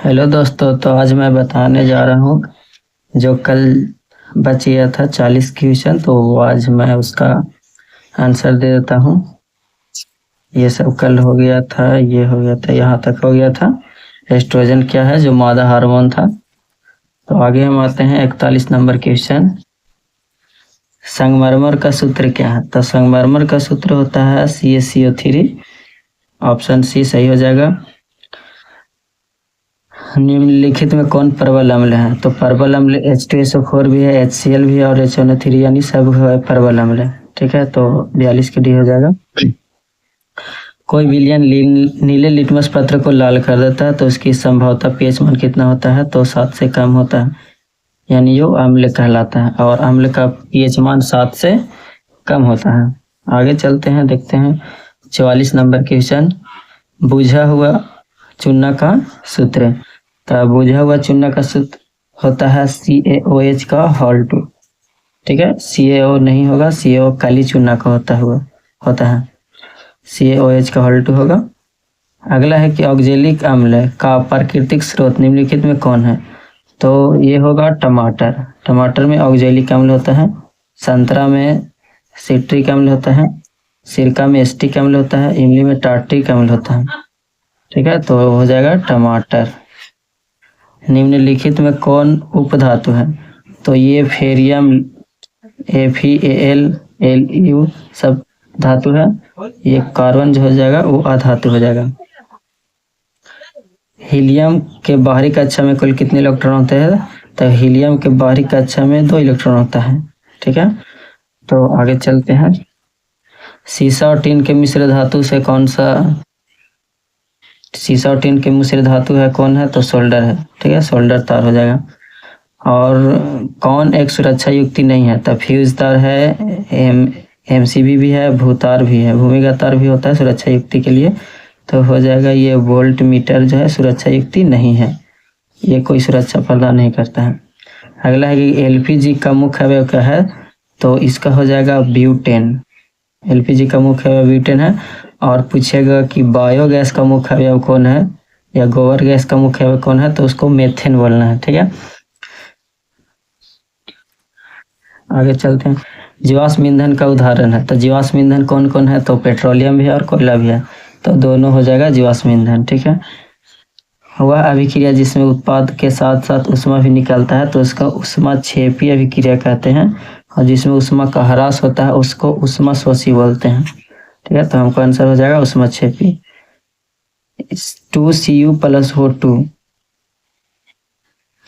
Hello दोस्तों, तो आज मैं बताने जा रहा हूँ जो कल बच गया था 40 क्वेश्चन। तो वो आज मैं उसका आंसर दे देता हूँ। ये सब कल हो गया था, ये हो गया था, यहाँ तक हो गया था। एस्ट्रोजन क्या है, जो मादा हार्मोन था। तो आगे हम आते हैं 41 नंबर क्वेश्चन। संगमरमर का सूत्र क्या है? तो संगमरमर का सूत्र होता है CaCO3। ऑप्शन सी सही हो जाएगा। निम्नलिखित में कौन प्रबल अम्ल है? तो प्रबल अम्ल H2SO4 भी है, HCl भी है और HNO3, यानी सब है प्रबल अम्ल। ठीक है, तो 42 के डी हो जाएगा। कोई विलयन नीले लिटमस पत्र को लाल कर देता है तो उसकी संभवतः पीएच मान कितना होता है? तो 7 से कम होता है, यानी यो अम्ल कहलाता है। और अम्ल का पीएच मान 7 से कम होता है। आगे चलते हैं, देखते हैं 44 नंबर क्वेश्चन। बुझा हुआ चूना का सूत्र। तो बुझा हुआ चूना का सूत्र होता है CaOH का होल 2। ठीक है, CaO नहीं होगा, CaO काली चूना का होता है। CaOH का होल 2 होगा। अगला है कि ऑक्जेलिक अम्ल का प्राकृतिक स्रोत निम्नलिखित में कौन है? तो ये होगा टमाटर। टमाटर में ऑक्जेलिक अम्ल होता है, संतरा में सिट्रिक अम्ल होता है, सिरका में एसिटिक अम्ल होता है, इमली में टार्ट्रिक अम्ल होता है। ठीक है, तो हो जाएगा टमाटर। निम्नलिखित में कौन उपधातु है? तो ये फेरियम FeAlLu सब धातु है। ये कार्बन जो हो जाएगा वो अधातु हो जाएगा। हीलियम के बाहरी कक्षा में कुल कितने इलेक्ट्रॉन होते हैं? तो हीलियम के बाहरी कक्षा में 2 इलेक्ट्रॉन होता है। ठीक है, तो आगे चलते हैं। सीसा और टीन के मिश्र धातु से कौन सा सीसा और टीन के मिश्र धातु है, कौन है? तो सोल्डर है। ठीक है, सोल्डर तार हो जाएगा। और कौन एक सुरक्षा युक्ति नहीं है? तो फ्यूज तार है, MCB भी है, भूतार भी है, भूमिगत तार भी होता है सुरक्षा युक्ति के लिए। तो हो जाएगा ये वोल्ट मीटर जो है सुरक्षा युक्ति नहीं है, ये कोई सुरक्षा प्रदान नहीं करता है। अगला है कि LPG का मुख्य अवयव क्या है? तो इसका हो जाएगा ब्यूटेन। LPG का मुख्य अवयव ब्यूटेन है। और पूछेगा कि बायोगैस का मुख्य अवयव कौन है या गोबर गैस का मुख्य अवयव कौन है? तो उसको मेथेन बोलना है। ठीक है, आगे चलते हैं। जीवाश्म ईंधन का उदाहरण है। तो जीवाश्म ईंधन कौन कौन है? तो पेट्रोलियम भी है और कोयला भी है, तो दोनों हो जाएगा जीवाश्म ईंधन। ठीक है, वह अभिक्रिया जिसमें उत्पाद के साथ साथ उष्मा भी निकलता है तो उसका ऊष्माक्षेपी अभिक्रिया कहते हैं। और जिसमें उष्मा का ह्रास होता है उसको ऊष्माशोषी बोलते हैं। ठीक है, तो हमको आंसर हो जाएगा ऊष्माक्षेपी। 2Cu+O2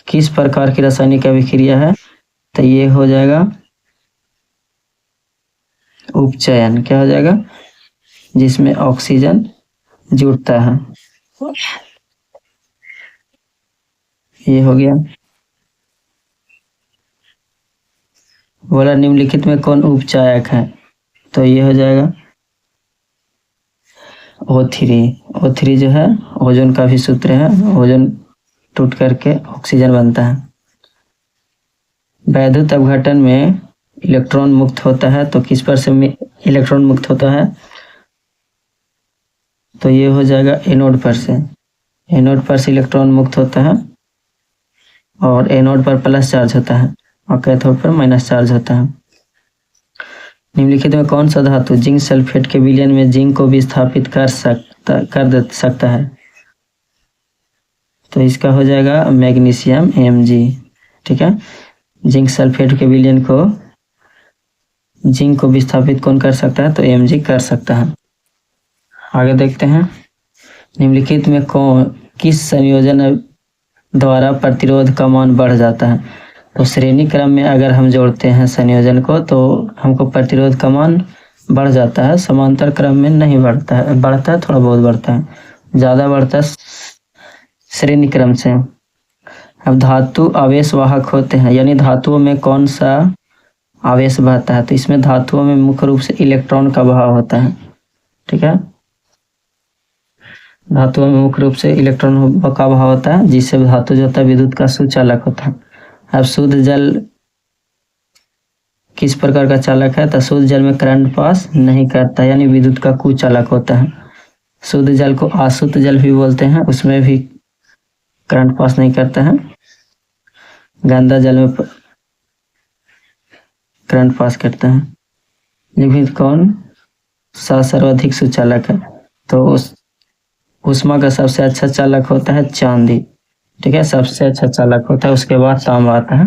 किस प्रकार की रासायनिक अभिक्रिया है? तो ये हो जाएगा उपचयन। क्या हो जाएगा? जिसमें ऑक्सीजन जुड़ता है। ये हो गया। बोला निम्नलिखित में कौन उपचायक है? तो ये हो जाएगा O3 जो है ओजोन का भी सूत्र है, ओजोन टूट करके ऑक्सीजन बनता है। वैद्युत अपघटन में इलेक्ट्रॉन मुक्त होता है तो किस पर से इलेक्ट्रॉन मुक्त होता है? तो ये हो जाएगा एनोड पर से। एनोड पर से इलेक्ट्रॉन मुक्त होता है और एनोड पर प्लस चार्ज होता है और कैथोड पर माइनस चार्ज होता है। निम्नलिखित में कौन सा धातु जिंक सल्फेट के विलयन में जिंक को विस्थापित कर सकता है? तो इसका हो जाएगा मैग्नीशियम Mg। ठीक है, जिंक सल्फेट के विलयन को जिंक को विस्थापित कौन कर सकता है? तो Mg कर सकता है। आगे देखते हैं। निम्नलिखित में किस संयोजन द्वारा प्रतिरोध का मान बढ़ जाता है? तो श्रेणी क्रम में अगर हम जोड़ते हैं संयोजन को तो हमको प्रतिरोध का मान बढ़ जाता है। समांतर क्रम में नहीं बढ़ता है, बढ़ता है थोड़ा बहुत बढ़ता है, ज़्यादा बढ़ता है श्रेणी क्रम से। अब धातु आवेश वाहक होते हैं, यानी धातुओं में कौन सा आवेश बहता है? तो इसमें धातुओं में मुख्य रूप से इलेक्ट्रॉन का बहाव होता है। ठीक है, धातुओं में मुख्य रूप से इलेक्ट्रॉन का बहाव होता है, जिससे धातु जो होता है विद्युत का सुचालक होता है। अब शुद्ध जल किस प्रकार का चालक है? तो शुद्ध जल में करंट पास नहीं करता, यानी विद्युत का कुचालक होता है। शुद्ध जल को अशुद्ध जल भी बोलते हैं, उसमें भी करंट पास नहीं करता है। गंदा जल में करंट पास करता है। लिपिड कौन सा सर्वाधिक सुचालक है? तो उस ऊष्मा का सबसे अच्छा चालक होता है चांदी। ठीक है, सबसे अच्छा चालक होता है, उसके बाद तांबा आता है।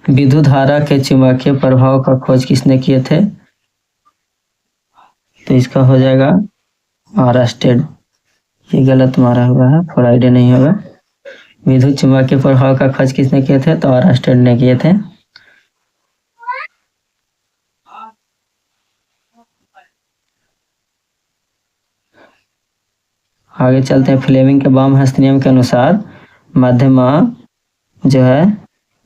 विद्युत धारा के चुंबकीय प्रभाव का खोज किसने किए थे? तो इसका हो जाएगा आरस्टेड। ये गलत मारा हुआ है, फ्राइडे नहीं होगा। विद्युत चुंबकीय प्रभाव का खोज किसने किए थे? तो आरस्टेड ने किए थे। आगे चलते हैं। फ्लेमिंग के बामहस्त नियम के अनुसार मध्यमा जो है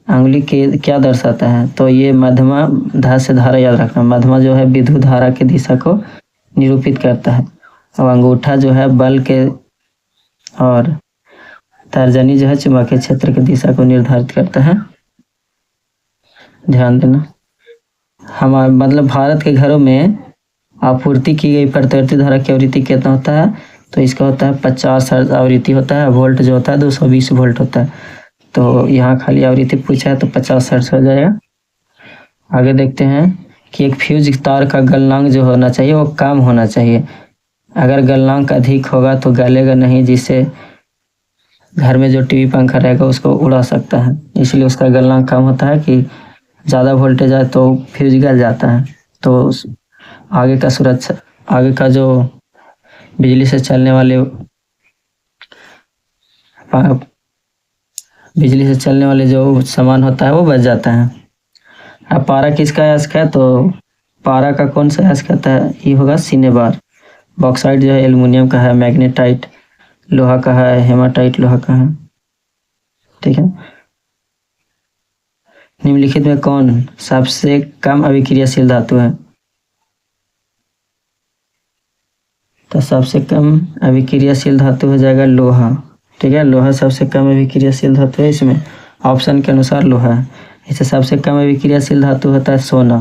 अंगुली के क्या दर्शाता है? तो ये मध्यमा धा से धारा याद रखना। मध्यमा जो है विद्युत धारा की दिशा को निरूपित करता है, और अंगूठा जो है बल के, और तर्जनी जो है चुंबकीय क्षेत्र की दिशा को निर्धारित करता है। ध्यान देना। हमारे मतलब भारत के घरों में आपूर्ति की गई प्रतिवर्ती धारा की आवृत्ति कितना होता है? तो इसका होता है 50 हर्ट्ज आवृत्ति होता है। वोल्ट जो होता है 220 वोल्ट होता है। तो यहाँ खाली आवृत्ति पूछा है तो 50 हर्ट्ज हो जाएगा। आगे देखते हैं कि एक फ्यूज तार का गलनांक जो होना चाहिए वो कम होना चाहिए। अगर गलनांक अधिक होगा तो गलेगा नहीं, जिससे घर में जो टीवी पंखा रहेगा उसको उड़ा सकता है। इसलिए उसका गलनांक कम होता है कि ज़्यादा वोल्टेज आए तो फ्यूज गल जाता है। तो आगे का सुरक्षा, आगे का जो बिजली से चलने वाले जो सामान होता है वो बच जाता है। अब पारा किसका अयस्क है? तो पारा का कौन सा अयस्क कहता है? ये होगा सिनेबार। बॉक्साइट जो है एल्युमिनियम का है। मैग्नेटाइट लोहा का है। हेमाटाइट लोहा का है। ठीक है। निम्नलिखित में कौन सबसे कम अभिक्रियाशील धातु है? तो सबसे कम अभिक्रियाशील धातु हो जाएगा लोहा। ठीक है, लोहा सबसे कम अभिक्रियाशील धातु है। इसमें ऑप्शन के अनुसार लोहा है। इससे सबसे कम अभिक्रियाशील धातु होता है सोना।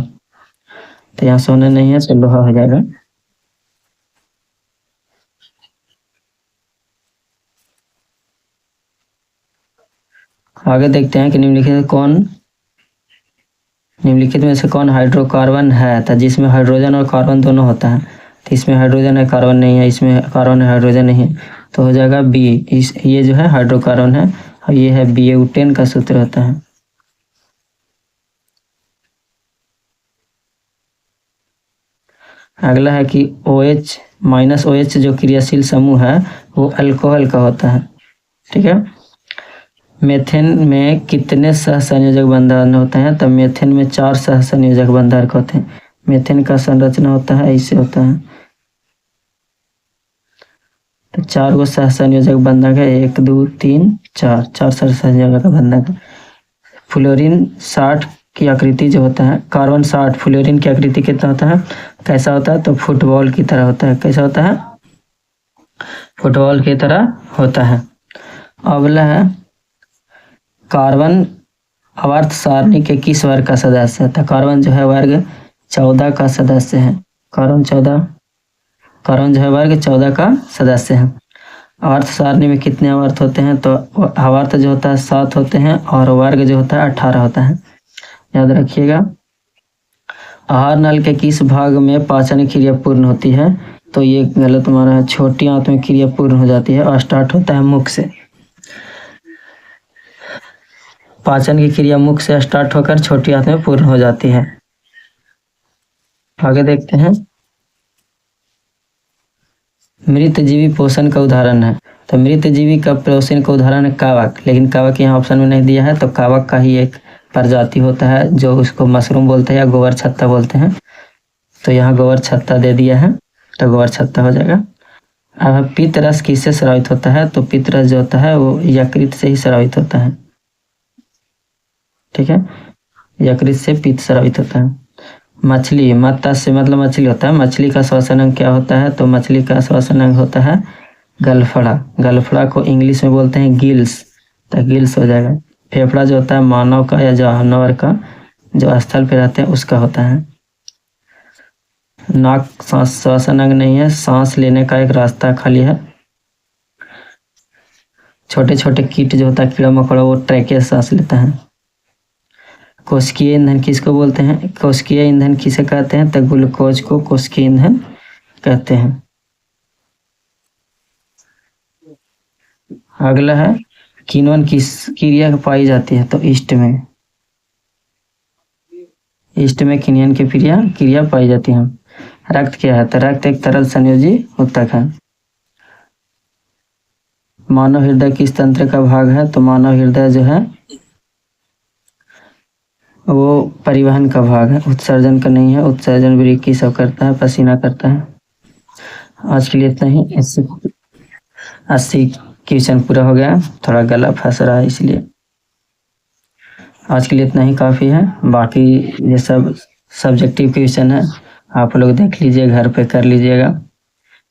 तो यहाँ सोना नहीं है तो लोहा हो जाएगा। आगे देखते हैं कि निम्नलिखित में से कौन हाइड्रोकार्बन है? तो जिसमें हाइड्रोजन और कार्बन दोनों होता है। तो इसमें हाइड्रोजन है, कार्बन नहीं है। इसमें कार्बन है, हाइड्रोजन नहीं है। तो हो जाएगा बी। ये जो है हाइड्रोकार्बन है, और ये है ब्यूटेन का सूत्र होता है। अगला है कि OH माइनस OH जो क्रियाशील समूह है वो अल्कोहल का होता है। ठीक है। मेथेन में कितने सहसंयोजक बंधन होते हैं? तो मेथेन में 4 सहसंयोजक बंधक होते हैं। मेथेन का संरचना होता है ऐसे होता है। तो 4 गो सहसंयोजक बंधक है। 1 2 3 4 4 सहसंयोजक बंधक है। फ्लोरीन 60 की आकृति जो होता है, कार्बन 60, फ्लोरीन की आकृति कितना होता है? कैसा होता है? तो फुटबॉल की तरह होता है। कैसा होता है? फुटबॉल की तरह होता है। अगला है कार्बन आवर्त सारणी के किस वर्ग का सदस्य है? तो कार्बन जो है वर्ग 14 का सदस्य है। कार्बन जो है वर्ग 14 का सदस्य है। आवर्त सारणी में कितने आवर्त होते हैं? तो आवर्त जो होता है 7 होते हैं, और वर्ग जो होता है 18 होता है। याद रखिएगा। आहार नल के किस भाग में पाचन क्रिया पूर्ण होती है? तो ये गलत माना है। छोटी आंत में क्रिया पूर्ण हो जाती है, और स्टार्ट होता है मुख से। पाचन की क्रिया मुख से स्टार्ट होकर छोटी आंत में पूर्ण हो जाती है। आगे देखते हैं। मृत जीवी पोषण का उदाहरण है। तो मृत जीवी का पोषण का उदाहरण है कावक, लेकिन कावक यहाँ ऑप्शन में नहीं दिया है। तो कावक का ही एक प्रजाति होता है जो उसको मशरूम बोलते हैं या गोबर छत्ता बोलते हैं। तो यहाँ गोबर छत्ता दे दिया है, तो गोबर छत्ता हो जाएगा। अब पित्त रस किससे स्रावित होता है? तो पित्त रस जो होता है वो यकृत से ही स्रावित होता है। ठीक है, यकृत से पित्त स्रावित होता है। मछली, मत्ता से मतलब मछली होता है। मछली का श्वसन अंग क्या होता है? तो मछली का श्वसन अंग होता है गलफड़ा। गलफड़ा को इंग्लिश में बोलते हैं गिल्स, तो गिल्स हो जाएगा। फेफड़ा जो होता है मानव का या जानवर का जो स्थल पे रहते हैं उसका होता है। नाक श्वसन अंग नहीं है, सांस लेने का एक रास्ता खाली है। छोटे छोटे कीट जो होता है कीड़ा मकोड़ा वो ट्रैके से सांस लेता है। कोशिकीय ईंधन किसको बोलते हैं? कोशिकीय ईंधन किसे कहते हैं? तो ग्लूकोज को कोशिकीय ईंधन कहते हैं। अगला है किण्वन किस क्रिया पाई जाती है? तो ईस्ट में, ईस्ट में किण्वन की क्रिया पाई जाती है। रक्त क्या है? तो रक्त एक तरल संयोजी ऊतक है। मानव हृदय किस तंत्र का भाग है? तो मानव हृदय जो है वो परिवहन का भाग है, उत्सर्जन का नहीं है। उत्सर्जन वृक्क सब करता है, पसीना करता है। आज के लिए इतना ही। 80 क्वेश्चन पूरा हो गया, थोड़ा गला फंस रहा है इसलिए। आज के लिए इतना ही काफ़ी है। बाकी ये सब सब्जेक्टिव क्वेश्चन है, आप लोग देख लीजिए, घर पे कर लीजिएगा,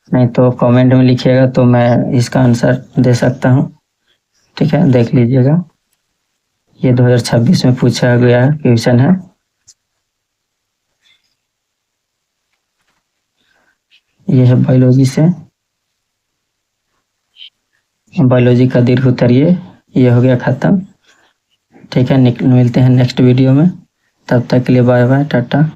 नहीं तो कमेंट में लिखिएगा तो मैं इसका आंसर दे सकता हूँ। ठीक है, देख लीजिएगा। ये 2026 में पूछा गया क्वेश्चन है। ये है बायोलॉजी से, बायोलॉजी का दीर्घ उत्तर ये हो गया खत्म। ठीक है, मिलते हैं नेक्स्ट वीडियो में। तब तक के लिए बाय बाय, टाटा।